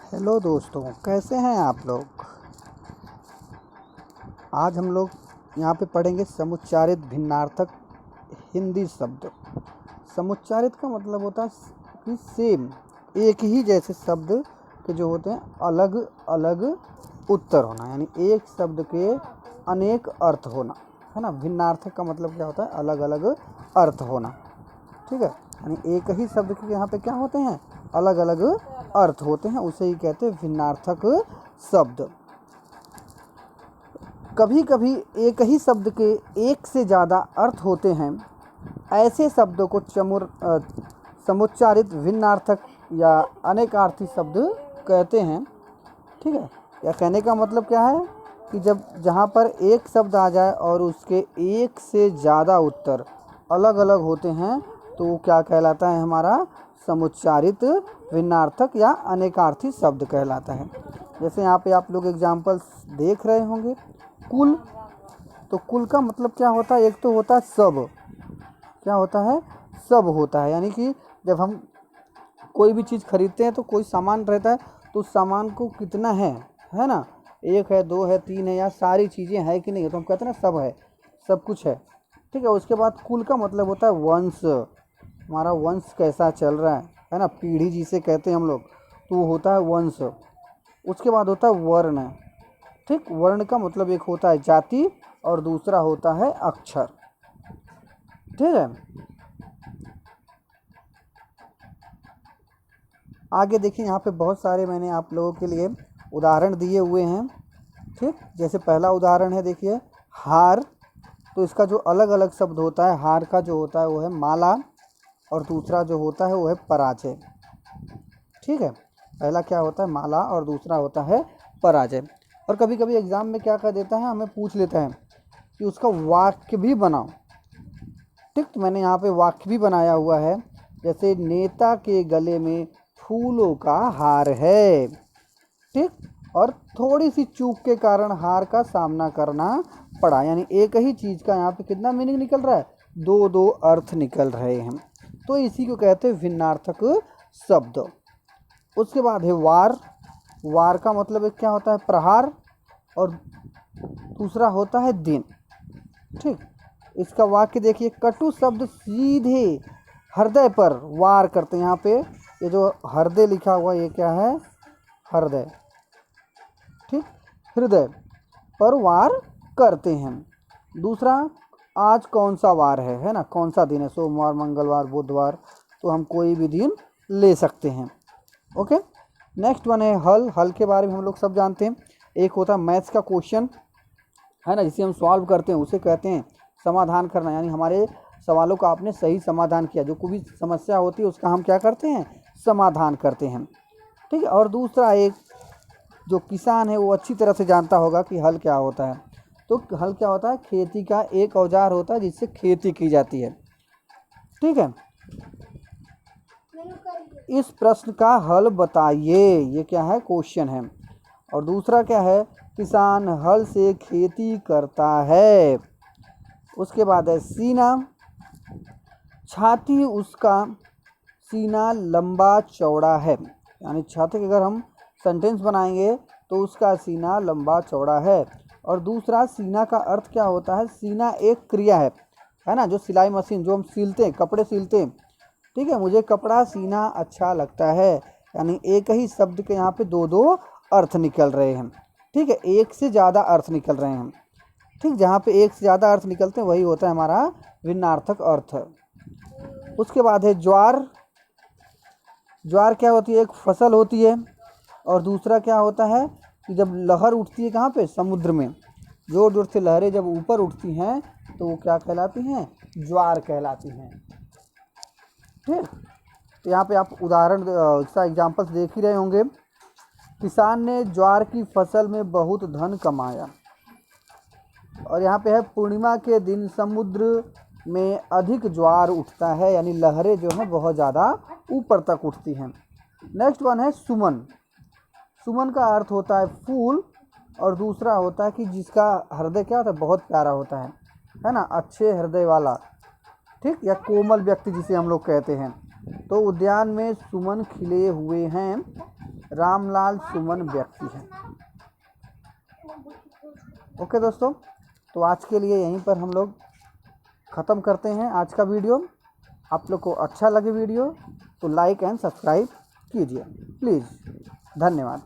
Hello दोस्तों, कैसे हैं आप लोग। आज हम लोग यहाँ पे पढ़ेंगे समुच्चारित भिन्नार्थक हिंदी शब्द। समुच्चारित का मतलब होता है कि सेम, एक ही जैसे शब्द के जो होते हैं अलग अलग उत्तर होना, यानी एक शब्द के अनेक अर्थ होना, है ना। भिन्नार्थक का मतलब क्या होता है, अलग अलग अर्थ होना, ठीक है। यानी एक ही शब्द के यहाँ पे क्या होते हैं, अलग अलग अर्थ होते हैं, उसे ही कहते हैं भिन्नार्थक शब्द। कभी कभी एक ही शब्द के एक से ज़्यादा अर्थ होते हैं, ऐसे शब्दों को समुच्चारित भिन्नार्थक या अनेकार्थी शब्द कहते हैं, ठीक है। या कहने का मतलब क्या है कि जब जहाँ पर एक शब्द आ जाए और उसके एक से ज़्यादा उत्तर अलग अलग होते हैं तो वो क्या कहलाता है, हमारा समुच्चारित भिन्नार्थक या अनेकार्थी शब्द कहलाता है। जैसे यहाँ पे आप लोग एग्जाम्पल्स देख रहे होंगे। कुल, तो कुल का मतलब क्या होता है, एक तो होता है सब, क्या होता है, सब होता है। यानी कि जब हम कोई भी चीज़ खरीदते हैं तो कोई सामान रहता है तो उस सामान को कितना है ना, एक है, दो है, तीन है, या सारी चीज़ें हैं कि नहीं है, तो हम कहते हैं ना सब है, सब कुछ है, ठीक है। उसके बाद कुल का मतलब होता है वंश, हमारा वंश कैसा चल रहा है ना, पीढ़ी जिसे कहते हैं हम लोग, तो वो होता है वंश। उसके बाद होता है वर्ण, ठीक। वर्ण का मतलब एक होता है जाति और दूसरा होता है अक्षर, ठीक है। आगे देखिए, यहाँ पे बहुत सारे मैंने आप लोगों के लिए उदाहरण दिए हुए हैं, ठीक। जैसे पहला उदाहरण है, देखिए हार, तो इसका जो अलग अलग शब्द होता है, हार का जो होता है वो है माला और दूसरा जो होता है वो है पराजय, ठीक है। पहला क्या होता है, माला, और दूसरा होता है पराजय। और कभी कभी एग्ज़ाम में क्या कर देता है, हमें पूछ लेता है कि उसका वाक्य भी बनाओ, ठीक। तो मैंने यहाँ पे वाक्य भी बनाया हुआ है। जैसे नेता के गले में फूलों का हार है, ठीक। और थोड़ी सी चूक के कारण हार का सामना करना पड़ा, यानी एक ही चीज़ का यहाँ पे कितना मीनिंग निकल रहा है, दो दो अर्थ निकल रहे हैं, तो इसी को कहते हैं भिन्नार्थक शब्द। उसके बाद है वार। वार का मतलब एक क्या होता है, प्रहार, और दूसरा होता है दिन, ठीक। इसका वाक्य देखिए, कटु शब्द सीधे हृदय पर वार करते हैं। यहाँ पे ये जो हृदय लिखा हुआ ये क्या है, हृदय, ठीक, हृदय पर वार करते हैं। दूसरा, आज कौन सा वार है ना, कौन सा दिन है, सोमवार, मंगलवार, बुधवार, तो हम कोई भी दिन ले सकते हैं, ओके। नेक्स्ट वन है हल। हल के बारे में हम लोग सब जानते हैं। एक होता है मैथ्स का क्वेश्चन, है ना, जिसे हम सॉल्व करते हैं, उसे कहते हैं समाधान करना, यानी हमारे सवालों का आपने सही समाधान किया। जो कोई भी समस्या होती है उसका हम क्या करते हैं, समाधान करते हैं, ठीक है। और दूसरा, एक जो किसान है वो अच्छी तरह से जानता होगा कि हल क्या होता है। तो हल क्या होता है, खेती का एक औजार होता है जिससे खेती की जाती है, ठीक है। इस प्रश्न का हल बताइए, ये क्या है, क्वेश्चन है। और दूसरा क्या है, किसान हल से खेती करता है। उसके बाद है सीना। छाती उसका सीना लंबा चौड़ा है, यानी छाती के अगर हम सेंटेंस बनाएंगे तो उसका सीना लंबा चौड़ा है। और दूसरा, सीना का अर्थ क्या होता है, सीना एक क्रिया है ना, जो सिलाई मशीन, जो हम सिलते हैं, कपड़े सिलते हैं, ठीक है। मुझे कपड़ा सीना अच्छा लगता है, यानी एक ही शब्द के यहाँ पे दो दो अर्थ निकल रहे हैं, ठीक है, एक से ज़्यादा अर्थ निकल रहे हैं, ठीक। जहाँ पे एक से ज़्यादा अर्थ निकलते हैं वही होता है हमारा भिन्नार्थक अर्थ। उसके बाद है ज्वार। ज्वार क्या होती है, एक फसल होती है। और दूसरा क्या होता है कि जब लहर उठती है कहाँ पे, समुद्र में, जोर जोर से लहरें जब ऊपर उठती हैं तो वो क्या कहलाती हैं, ज्वार कहलाती हैं, ठीक। तो यहाँ पे आप उदाहरण इसका एग्जाम्पल्स देख ही रहे होंगे। किसान ने ज्वार की फसल में बहुत धन कमाया। और यहाँ पे है पूर्णिमा के दिन समुद्र में अधिक ज्वार उठता है, यानी लहरें जो हैं बहुत ज़्यादा ऊपर तक उठती हैं। नेक्स्ट वन है सुमन। सुमन का अर्थ होता है फूल, और दूसरा होता है कि जिसका हृदय क्या होता है, बहुत प्यारा होता है ना, अच्छे हृदय वाला, ठीक, या कोमल व्यक्ति जिसे हम लोग कहते हैं। तो उद्यान में सुमन खिले हुए हैं, रामलाल सुमन व्यक्ति है। ओके दोस्तों, तो आज के लिए यहीं पर हम लोग ख़त्म करते हैं आज का वीडियो। आप लोग को अच्छा लगे वीडियो तो लाइक एंड सब्सक्राइब कीजिए प्लीज़। धन्यवाद।